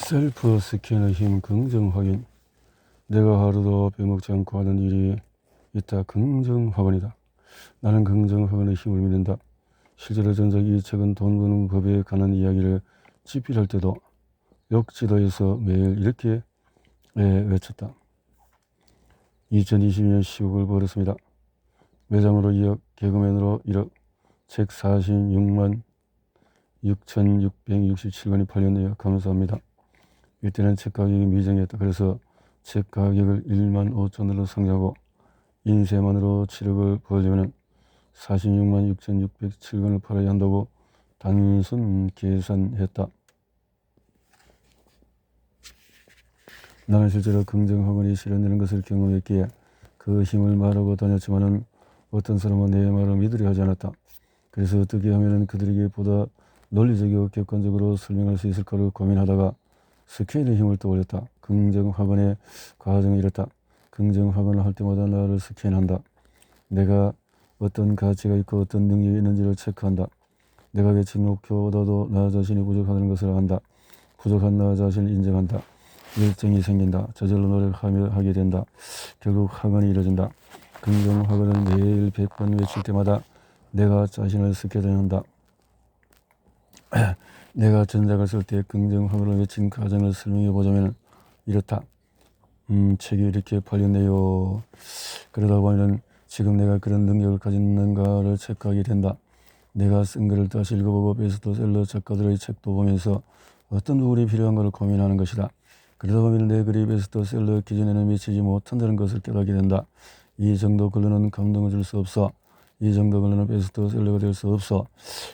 셀프 스캔의 힘 긍정 확인. 내가 하루도 빼먹지 않고 하는 일이 있다. 긍정 확언이다. 나는 긍정 확언의 힘을 믿는다. 실제로 전작이 최근 돈 버는 법에 관한 이야기를 집필할 때도 역지도에서 매일 이렇게 외쳤다. 2022년 10억을 벌었습니다. 매장으로 2억, 개그맨으로 1억, 책 46만 6,667권이 팔렸네요. 감사합니다. 이때는 책 가격이 미정이었다. 그래서 책 가격을 1만 5천으로 상장하고 인쇄만으로 7억을 벌려면 46만 6,607권을 팔아야 한다고 단순 계산했다. 나는 실제로 긍정 학원이 실현되는 것을 경험했기에 그 힘을 말하고 다녔지만은 어떤 사람은 내 말을 믿으려 하지 않았다. 그래서 어떻게 하면 그들에게 보다 논리적이고 객관적으로 설명할 수 있을까를 고민하다가 스케일의 힘을 떠올렸다. 긍정 학원의 과정이 이렇다. 긍정 학원을 할 때마다 나를 스캔한다. 내가 어떤 가치가 있고 어떤 능력이 있는지를 체크한다. 내가 외친 목표보다도 나 자신이 부족하다는 것을 안다. 부족한 나 자신을 인정한다. 열정이 생긴다. 저절로 노력하며 하게 된다. 결국 학원이 이루어진다. 긍정 학원을 매일 100번 외칠 때마다 내가 자신을 스캔한다. 내가 전작을 쓸 때 긍정 학원을 외친 과정을 설명해 보자면 이렇다. 책이 이렇게 팔렸네요. 그러다 보면 지금 내가 그런 능력을 가졌는가를 체크하게 된다. 내가 쓴 글을 다시 읽어보고 베스트셀러 작가들의 책도 보면서 어떤 부분이 필요한가를 고민하는 것이다. 그러다 보면 내 글이 베스트셀러 기준에는 미치지 못한다는 것을 깨닫게 된다. 이 정도 글로는 감동을 줄 수 없어. 이 정도 글로는 베스트셀러가 될 수 없어.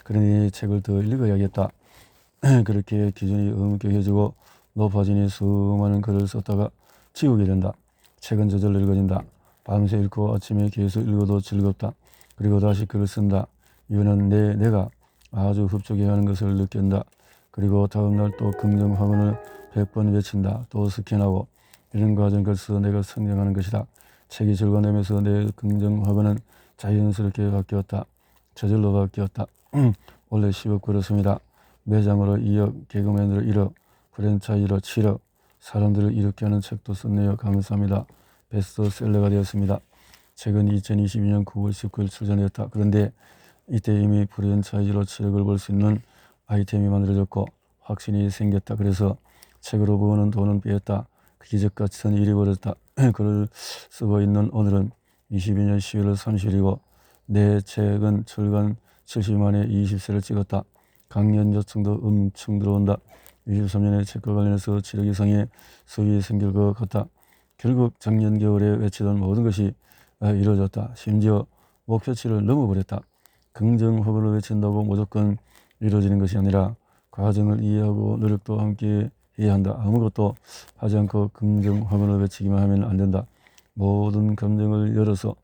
그러니 책을 더 읽어야겠다. 그렇게 기준이 엄격해지고 높아지니 수많은 글을 썼다가 지우게 된다. 책은 저절로 읽어진다. 밤새 읽고 아침에 계속 읽어도 즐겁다. 그리고 다시 글을 쓴다. 이유는 내가 아주 흡족해하는 것을 느낀다. 그리고 다음날 또 긍정 학원을 100번 외친다. 또 스캔하고 이런 과정 걸쳐 내가 성장하는 것이다. 책이 즐거내면서 내 긍정 학원은 자연스럽게 바뀌었다. 저절로 바뀌었다. 원래 10억 벌었습니다. 매장으로 2억, 개그맨으로 1억, 프랜차이즈로 7억, 사람들을 이렇게 하는 책도 썼네요. 감사합니다. 베스트셀러가 되었습니다. 책은 2022년 9월 19일 출전했다. 그런데 이때 이미 프랜차이즈로 7억을 벌 수 있는 아이템이 만들어졌고 확신이 생겼다. 그래서 책으로 버는 돈은 빼었다. 기적같은 일이 벌어졌다. 글을 쓰고 있는 오늘은 22년 11월 30일이고 내 책은 출간 70만에 20세를 찍었다. 강연 요청도 엄청 들어온다. 23년에 책과 관련해서 7억 이상의 수익이 생길 것 같다. 결국 작년 겨울에 외치던 모든 것이 이루어졌다. 심지어 목표치를 넘어버렸다. 긍정 확언을 외친다고 무조건 이루어지는 것이 아니라 과정을 이해하고 노력도 함께 해야 한다. 아무것도 하지 않고 긍정 확언을 외치기만 하면 안 된다. 모든 감정을 열어서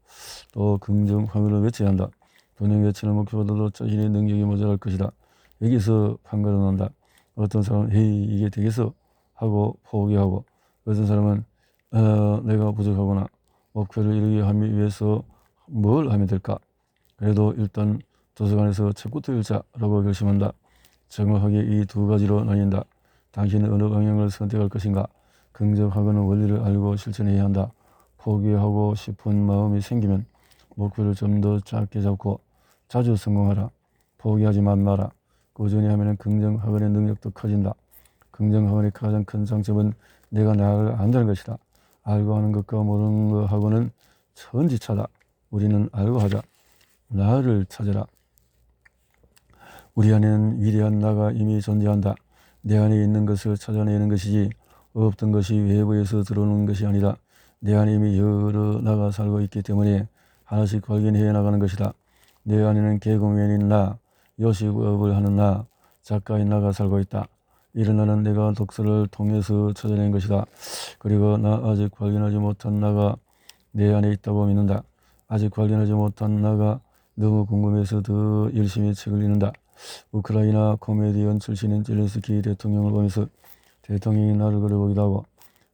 또 긍정 확언을 외쳐야 한다. 분명 외치는 목표보다도 자신의 능력이 모자랄 것이다. 여기서 판가름 난다. 어떤 사람은 헤이 이게 되겠어 하고 포기하고 어떤 사람은 내가 부족하구나. 목표를 이루기 위해서 뭘 하면 될까? 그래도 일단 도서관에서 책부터 읽자라고 결심한다. 정확하게 이 두 가지로 나뉜다. 당신은 어느 방향을 선택할 것인가? 긍정하고는 원리를 알고 실천해야 한다. 포기하고 싶은 마음이 생기면 목표를 좀 더 작게 잡고 자주 성공하라. 포기하지만 마라. 꾸준히 하면 긍정학원의 능력도 커진다. 긍정학원의 가장 큰 장점은 내가 나를 안다는 것이다. 알고 하는 것과 모르는 것하고는 천지차다. 우리는 알고 하자. 나를 찾아라. 우리 안에는 위대한 나가 이미 존재한다. 내 안에 있는 것을 찾아내는 것이지 없던 것이 외부에서 들어오는 것이 아니다. 내 안에 이미 여러 나가 살고 있기 때문에 하나씩 발견해 나가는 것이다. 내 안에는 개그맨인 나, 요식업을 하는 나, 작가인 나가 살고 있다. 이런 나는 내가 독서를 통해서 찾아낸 것이다. 그리고 나 아직 발견하지 못한 나가 내 안에 있다고 믿는다. 아직 발견하지 못한 나가 너무 궁금해서 더 열심히 책을 읽는다. 우크라이나 코미디언 출신인 젤렌스키 대통령을 보면서 대통령이 나를 그려보기도 하고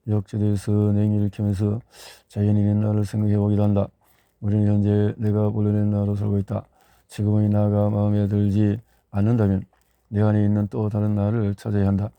역제도에서 냉기를 켜면서 자연인인 나를 생각해보기도 한다. 우리는 현재 내가 불러낸 나로 살고 있다. 지금의 나가 마음에 들지 않는다면 내 안에 있는 또 다른 나를 찾아야 한다.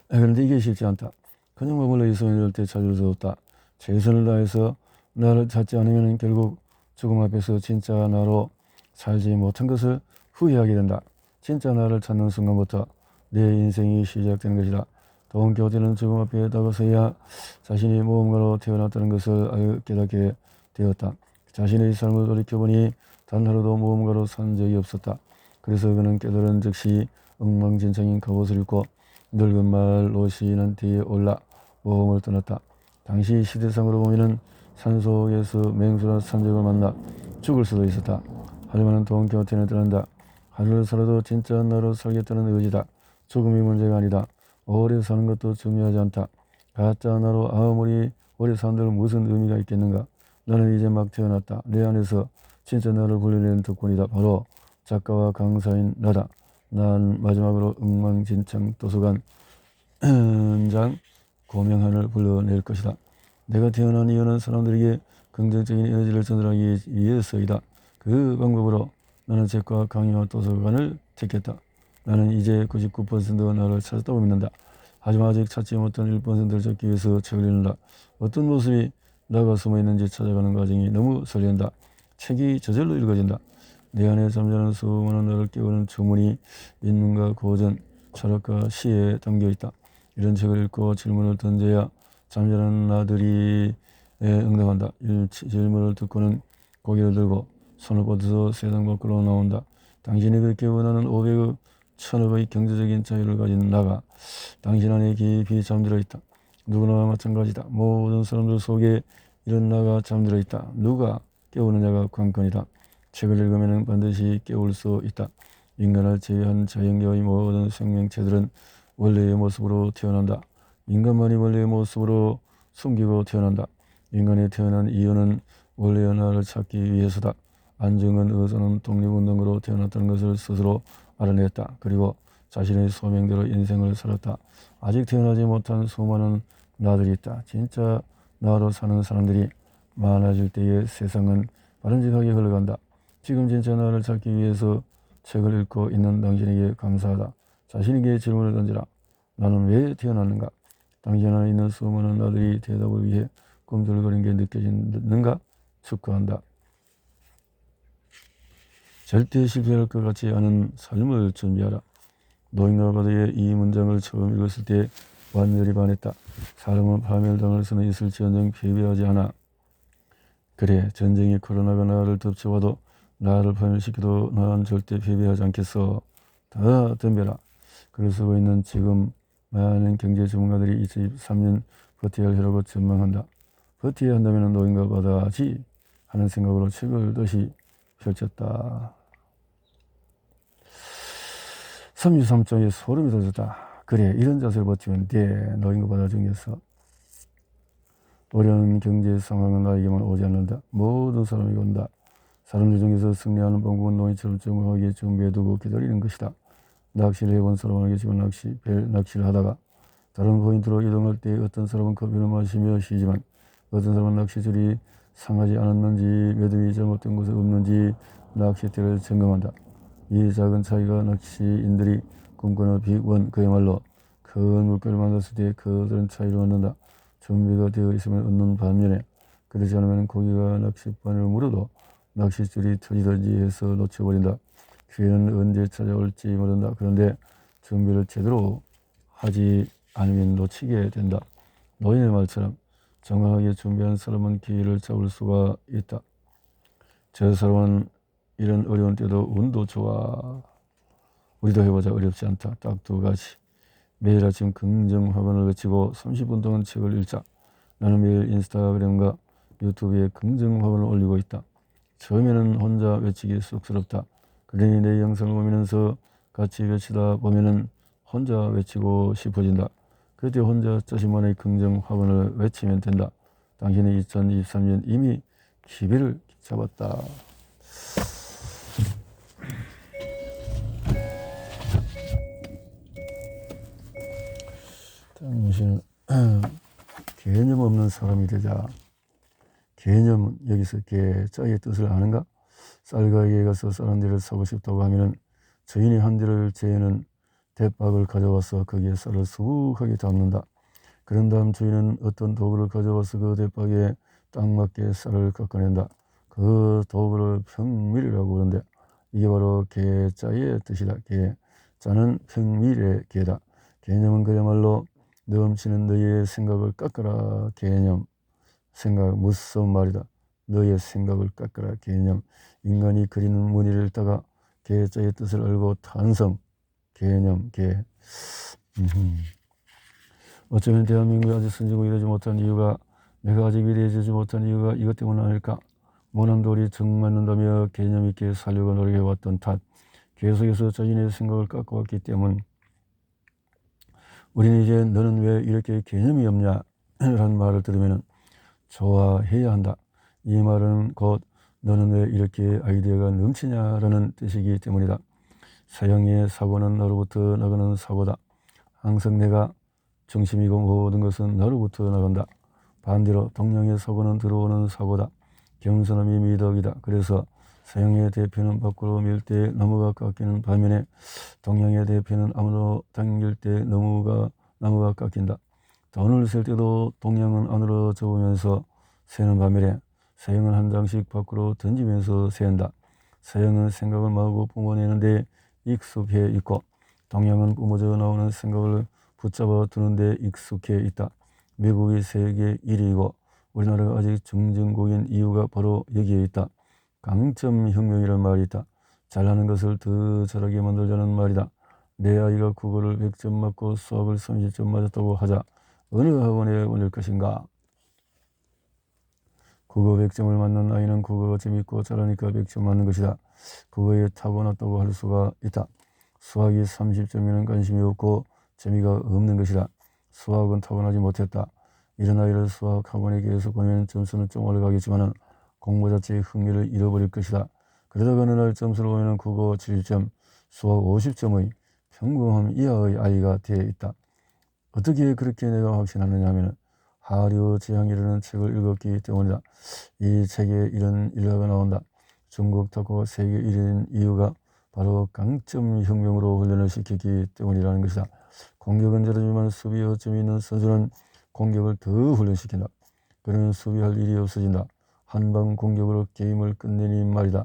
그런데 이게 쉽지 않다. 그냥 머물러 있으면 때 찾을 수 없다. 최선을 다해서 나를 찾지 않으면 결국 죽음 앞에서 진짜 나로 살지 못한 것을 후회하게 된다. 진짜 나를 찾는 순간부터 내 인생이 시작되는 것이다. 돈키호테는 죽음 앞에 다가서야 자신이 모험가로 태어났다는 것을 깨닫게 되었다. 자신의 삶을 돌이켜보니 단 하루도 모험가로 산 적이 없었다. 그래서 그는 깨달은 즉시 엉망진창인 갑옷을 입고 늙은 말 로시난티에 올라 모험을 떠났다. 당시 시대상으로 보면 산속에서 맹수나 산적을 만나 죽을 수도 있었다. 하지만 돈키호테는 떠난다. 하루를 살아도 진짜 나로 살겠다는 의지다. 죽음이 문제가 아니다. 오래 사는 것도 중요하지 않다. 가짜 나로 아무리 오래 산들 무슨 의미가 있겠는가. 나는 이제 막 태어났다. 내 안에서 진짜 나를 불러내는 덕분이다. 바로 작가와 강사인 나다. 난 마지막으로 엉망진창 도서관 장 고명한을 불러낼 것이다. 내가 태어난 이유는 사람들에게 긍정적인 에너지를 전달하기 위해서이다. 그 방법으로 나는 책과 강의와 도서관을 택했다. 나는 이제 99%가 나를 찾았다고 믿는다. 하지만 아직 찾지 못한 1%를 찾기 위해서 책을 읽는다. 어떤 모습이 나가 숨어있는지 찾아가는 과정이 너무 설렌다. 책이 저절로 읽어진다. 내 안에 잠자는 수많은 나를 깨우는 주문이 인문과 고전, 철학과 시에 담겨있다. 이런 책을 읽고 질문을 던져야 잠자는 나들이 응답한다. 질문을 듣고는 고개를 들고 손을 뻗어서 세상 밖으로 나온다. 당신이 그렇게 원하는 500억, 1000억의 경제적인 자유를 가진 나가 당신 안에 깊이 잠들어 있다. 누구나 마찬가지다. 모든 사람들 속에 이런 나가 잠들어 있다. 누가 깨우느냐가 관건이다. 책을 읽으면 반드시 깨울 수 있다. 인간을 제외한 자연계의 모든 생명체들은 원래의 모습으로 태어난다. 인간만이 원래의 모습으로 숨기고 태어난다. 인간이 태어난 이유는 원래의 나를 찾기 위해서다. 안중근 의사는 독립운동으로 태어났다는 것을 스스로 알아냈다. 그리고 자신의 소명대로 인생을 살았다. 아직 태어나지 못한 수많은 나들이 있다. 진짜 나로 사는 사람들이 많아질 때에 세상은 바람직하게 흘러간다. 지금 진짜 나를 찾기 위해서 책을 읽고 있는 당신에게 감사하다. 자신에게 질문을 던지라. 나는 왜 태어났는가? 당신 안에 있는 수많은 나들이 대답을 위해 꿈틀거리는 게 느껴지는가? 축하한다. 절대 실패할 것 같지 않은 삶을 준비하라. 노인과 바다의 이 문장을 처음 읽었을 때 완전히 반했다. 사람은 파멸당할 수는 있을지언정 패배하지 않아. 그래, 전쟁이 코로나가 나를 덮쳐와도 나를 파멸시켜도 난 절대 패배하지 않겠어. 다 덤벼라. 글을 쓰고 있는 지금 많은 경제 전문가들이 2023년 버텨야 할 해라고 전망한다. 버텨야 한다면 노인과 바다지 하는 생각으로 책을 다시 펼쳤다. 33쪽에 소름이 돋았다. 그래, 이런 자세를 버티면 돼. 노인과 바다 중에서 어려운 경제 상황은 나에게만 오지 않는다. 모든 사람이 온다. 사람들 중에서 승리하는 방법은 노인처럼 정확하게 준비해두고 기다리는 것이다. 낚시를 해본 사람은 알겠지만 낚시를 하다가 다른 포인트로 이동할 때 어떤 사람은 커피를 마시며 쉬지만 어떤 사람은 낚시줄이 상하지 않았는지 매듭이 잘못된 곳에 없는지 낚싯대를 점검한다. 이 작은 차이가 낚시인들이 꿈꾸는 빅원, 그야말로 큰 물고기를 만났을 때 커다란 차이를 얻는다. 준비가 되어 있으면 얻는 반면에 그렇지 않으면 고기가 낚싯바늘을 물어도 낚싯줄이 터지든지 해서 놓쳐버린다. 기회는 언제 찾아올지 모른다. 그런데 준비를 제대로 하지 않으면 놓치게 된다. 노인의 말처럼 정확하게 준비한 사람은 기회를 잡을 수가 있다. 저 사람은 이런 어려운 때도 운도 좋아. 우리도 해보자. 어렵지 않다. 딱 두 가지. 매일 아침 긍정 화반을 외치고 30분 동안 책을 읽자. 나는 매일 인스타그램과 유튜브에 긍정 화반을 올리고 있다. 처음에는 혼자 외치기 쑥스럽다. 그러니 내 영상을 보면서 같이 외치다 보면은 혼자 외치고 싶어진다. 그때 혼자 자신만의 긍정 화반을 외치면 된다. 당신이 2023년 이미 기회를 잡았다. 당신은 개념 없는 사람이 되자. 개념, 여기서 개자의 뜻을 아는가? 쌀가게에 가서 쌀 한 대를 사고 싶다고 하면은 주인이 한 대를 재는 대박을 가져와서 거기에 쌀을 수북하게 담는다. 그런 다음 주인은 어떤 도구를 가져와서 그 대박에 딱 맞게 쌀을 깎아낸다. 그 도구를 평밀이라고 부르는데 이게 바로 계자의 뜻이다. 계자는 평밀의 계다. 개념은 그야말로 넘치는 너의 생각을 깎아라. 개념, 생각, 무서운 말이다. 너의 생각을 깎아라. 개념. 인간이 그리는 무늬를 읽다가 계자의 뜻을 알고 탄성, 개념, 개. 어쩌면 대한민국이 아직 선진국이 이루지 못한 이유가, 내가 아직 위대해지지 못한 이유가 이것 때문 아닐까. 모난 돌이 정 맞는다며 개념 있게 살려고 노력해왔던 탓, 계속해서 자신의 생각을 깎아왔기 때문. 우리는 이제 너는 왜 이렇게 개념이 없냐 라는 말을 들으면 좋아해야 한다. 이 말은 곧 너는 왜 이렇게 아이디어가 넘치냐라는 뜻이기 때문이다. 서양의 사고는 너로부터 나가는 사고다. 항상 내가 중심이고 모든 것은 너로부터 나간다. 반대로 동양의 사고는 들어오는 사고다. 겸손함이 미덕이다. 그래서 서양의 대표는 밖으로 밀 때 나무가 깎이는 반면에 동양의 대표는 안으로 당길 때 나무가 깎인다. 돈을 쓸 때도 동양은 안으로 접으면서 세는 반면에 서양은 한 장씩 밖으로 던지면서 세한다. 서양은 생각을 마구 뿜어내는데 익숙해 있고 동양은 뿜어져 나오는 생각을 붙잡아 두는데 익숙해 있다. 미국이 세계 1위이고 우리나라가 아직 중진국인 이유가 바로 여기에 있다. 강점혁명이라는 말이 있다. 잘하는 것을 더 잘하게 만들자는 말이다. 내 아이가 국어를 100점 맞고 수학을 30점 맞았다고 하자. 어느 학원에 보낼 것인가? 국어 100점을 맞는 아이는 국어가 재밌고 잘하니까 100점 맞는 것이다. 국어에 타고났다고 할 수가 있다. 수학이 30점이면 관심이 없고 재미가 없는 것이다. 수학은 타고나지 못했다. 이런 아이를 수학 학원에 계속 보내면 점수는 좀 올라가겠지만 공부 자체의 흥미를 잃어버릴 것이다. 그러다가 어느 날 점수를 보면 국어 7점, 수학 50점의 평범함 이하의 아이가 되어 있다. 어떻게 그렇게 내가 확신하느냐 하면 하류 제왕이라는 책을 읽었기 때문이다. 이 책에 이런 일화가 나온다. 중국 탁구가 세계 1위인 이유가 바로 강점혁명으로 훈련을 시켰기 때문이라는 것이다. 공격은 잘하지만 수비 어점이 있는 선수는 공격을 더 훈련시킨다. 그러면 수비할 일이 없어진다. 한방 공격으로 게임을 끝내니 말이다.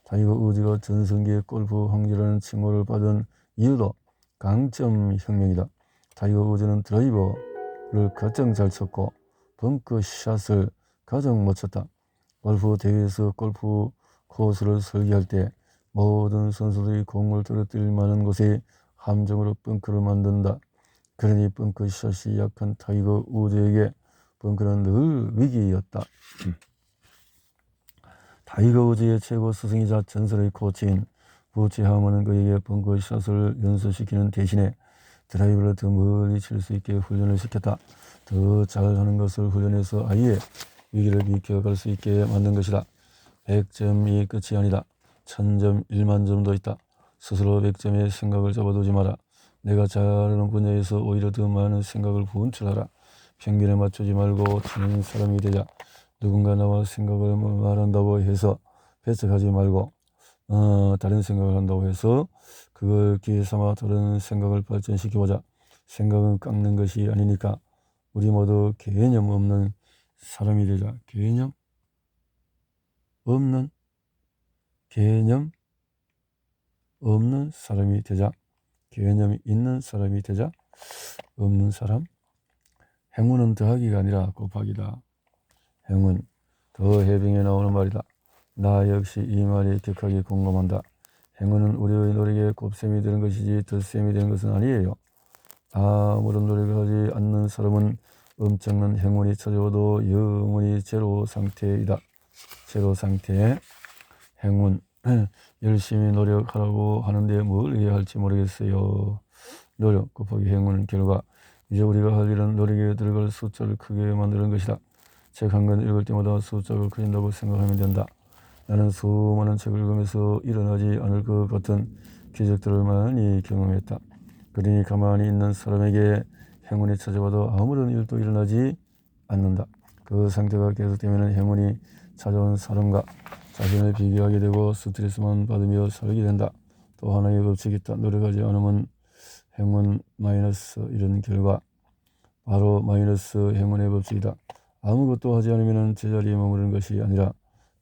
타이거 우즈가 전성기의 골프 황제라는 칭호를 받은 이유도 강점혁명이다. 타이거 우즈는 드라이버를 가장 잘 쳤고 벙커샷을 가장 못 쳤다. 골프 대회에서 골프 코스를 설계할 때 모든 선수들이 공을 떨어뜨릴 만한 곳에 함정으로 벙커를 만든다. 그러니 벙커샷이 약한 타이거 우즈에게 벙커는 늘 위기였다. 타이거 우즈의 최고 스승이자 전설의 코치인 부치 하머는 그에게 벙커샷을 연습시키는 대신에 드라이브를 더 멀리 칠 수 있게 훈련을 시켰다. 더 잘하는 것을 훈련해서 아예 위기를 비켜갈 수 있게 만든 것이다. 100점이 끝이 아니다. 1000점, 1만점도 있다. 스스로 100점의 생각을 잡아두지 마라. 내가 잘하는 분야에서 오히려 더 많은 생각을 분출하라. 평균에 맞추지 말고 치는 사람이 되자. 누군가 나와 생각을 말한다고 해서 배척하지 말고 다른 생각을 한다고 해서 그걸 기회 삼아 다른 생각을 발전시켜보자. 생각은 깎는 것이 아니니까 우리 모두 개념 없는 사람이 되자. 개념 없는 사람이 되자. 개념이 있는 사람이 되자. 없는 사람. 행운은 더하기가 아니라 곱하기다. 행운, 더 해빙에 나오는 말이다. 나 역시 이 말이 격하게 공감한다. 행운은 우리의 노력에 곱셈이 되는 것이지 덧셈이 되는 것은 아니에요. 아무런 노력을 하지 않는 사람은 엄청난 행운이 찾아와도 영원히 제로 상태이다. 제로 상태. 행운. 열심히 노력하라고 하는데 뭘 해야 할지 모르겠어요. 노력 곱하기 행운 결과 이제 우리가 할 일은 노력에 들어갈 숫자를 크게 만드는 것이다. 책 한 권 읽을 때마다 숫자가 커진다고 생각하면 된다. 나는 수많은 책을 읽으면서 일어나지 않을 것 같은 기적들을 많이 경험했다. 그러니 가만히 있는 사람에게 행운이 찾아와도 아무런 일도 일어나지 않는다. 그 상태가 계속되면 행운이 찾아온 사람과 자신을 비교하게 되고 스트레스만 받으며 살게 된다. 또 하나의 법칙이 있다. 노력하지 않으면 행운 마이너스 이런 결과 바로 마이너스 행운의 법칙이다. 아무것도 하지 않으면 제자리에 머무르는 것이 아니라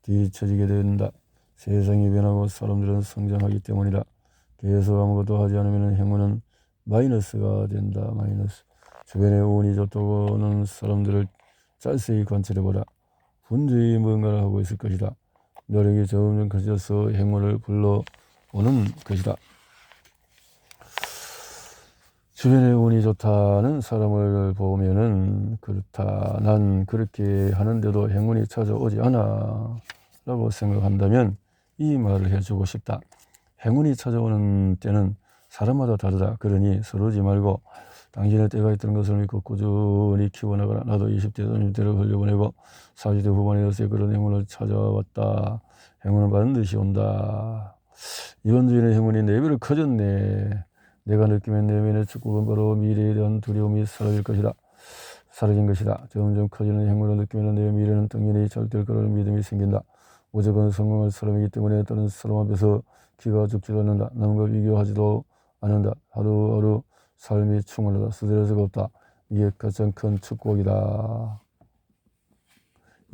뒤처지게 된다. 세상이 변하고 사람들은 성장하기 때문이다. 계속 아무것도 하지 않으면 행운은 마이너스가 된다. 마이너스. 주변에 운이 좋다고 하는 사람들을 자세히 관찰해보라. 분주히 뭔가를 하고 있을 것이다. 노력이 점점 커져서 행운을 불러오는 것이다. 주변에 운이 좋다는 사람을 보면은 그렇다. 난 그렇게 하는데도 행운이 찾아오지 않아 라고 생각한다면 이 말을 해주고 싶다. 행운이 찾아오는 때는 사람마다 다르다. 그러니 서두르지 말고 당신의 때가 있다는 것을 믿고 꾸준히 키워나가라. 나도 20대 30대를 흘려보내고 40대 후반에 어서 그런 행운을 찾아왔다. 행운은 반드시 온다. 이번 주에는 행운이 4배로 커졌네. 내가 느끼는 내면의 축복은 바로 미래에 대한 두려움이 사라진 것이다. 점점 커지는 행운을 느끼면 내 미래는 당연히 잘 될 거라는 믿음이 생긴다. 무조건 성공할 사람이기 때문에 다른 사람 앞에서 기가 죽지도 않는다. 남과 비교하지도 않는다. 하루하루 삶이 충만하다. 스트레스가 없다. 이게 가장 큰 축복이다.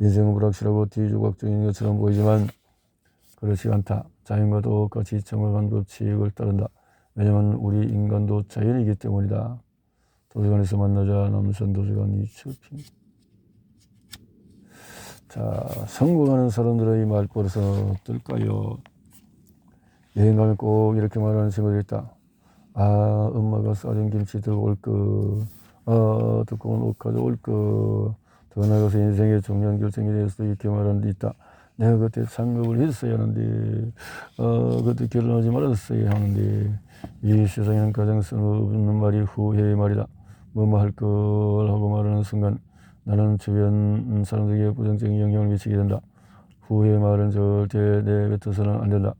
인생은 불확실하고 뒤조각적인 것처럼 보이지만 그렇지 않다. 자연과 똑같이 정확한 법칙을 따른다. 왜냐하면 우리 인간도 자연이기 때문이다. 도서관에서 만나자. 남산 도서관 2층. 자, 성공하는 사람들의 말버릇은 어떨까요? 여행 가면 꼭 이렇게 말하는 친구들이 있다. 아, 엄마가 싸준 김치 들고 올 거. 아, 두꺼운 옷 가져올 거. 더 나아가서 인생의 중요한 결정에 대해서도 이렇게 말하는 데 있다. 내가 그때 상급을 했어야 하는데, 그때 결혼하지 말았어야 하는데, 이 세상에는 가장 쓸모없는 말이 후회의 말이다. 뭐뭐 할 걸 하고 말하는 순간 나는 주변 사람들에게 부정적인 영향을 미치게 된다. 후회의 말은 절대 내뱉어서는 안 된다.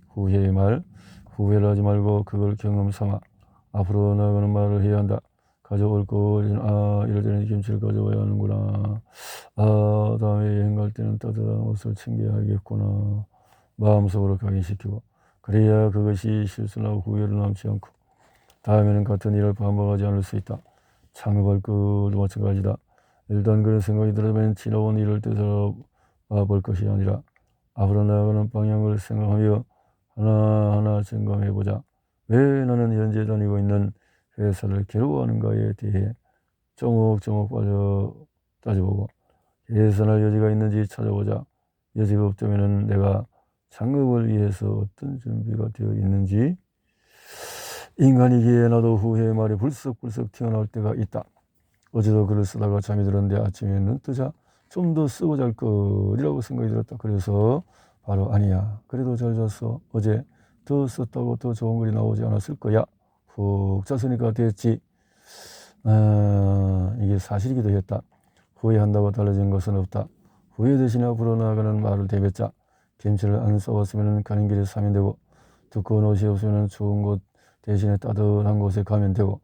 후회의 말, 후회를 하지 말고 그걸 경험 삼아 앞으로 나아가는 말을 해야 한다. 가져올 거, 이럴 때는 김치를 가져와야 하는구나. 다음에 여행 갈 때는 따뜻한 옷을 챙겨야겠구나. 마음속으로 각인시키고, 그래야 그것이 실수나 후회로 남지 않고 다음에는 같은 일을 반복하지 않을 수 있다. 창업할 것도 마찬가지다. 일단 그런 생각이 들면 지나온 일을 되돌아볼 것이 아니라 앞으로 나아가는 방향을 생각하며 하나하나 점검해보자. 왜 나는 현재 다니고 있는 회사를 괴로워하는가에 대해 조목조목 따져보고 개선할 여지가 있는지 찾아보자. 여지가 없다면 내가 창업을 위해서 어떤 준비가 되어 있는지. 인간이기에 나도 후회의 말이 불쑥불쑥 튀어나올 때가 있다. 어제도 글을 쓰다가 잠이 들었는데 아침에 눈 뜨자 좀 더 쓰고 잘 거리라고 생각이 들었다. 그래서 바로 아니야. 그래도 잘 잤어. 어제 더 썼다고 더 좋은 글이 나오지 않았을 거야. 푹 잤으니까 됐지. 이게 사실이기도 했다. 후회한다고 달라진 것은 없다. 후회 대신에 앞으로 나아가는 말을 대뱉자. 김치를 안 싸웠으면 가는 길에 사면 되고, 두꺼운 옷이 없으면 추운 곳 대신에 따뜻한 곳에 가면 되고,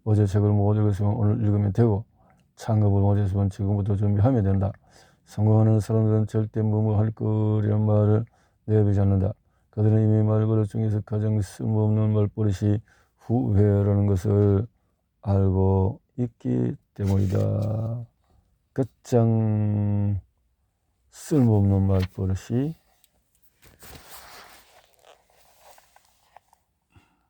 어제 책을 못 읽었으면 오늘 읽으면 되고, 창업을 못했으면 지금부터 준비하면 된다. 성공하는 사람들은 절대 뭐뭐 할 거라는 말을 내뱉지 않는다. 그들은 이미 말버릇 중에서 가장 쓸모없는 말버릇이 후회라는 것을 알고 있기 때문이다. 가장 쓸모없는 말버릇이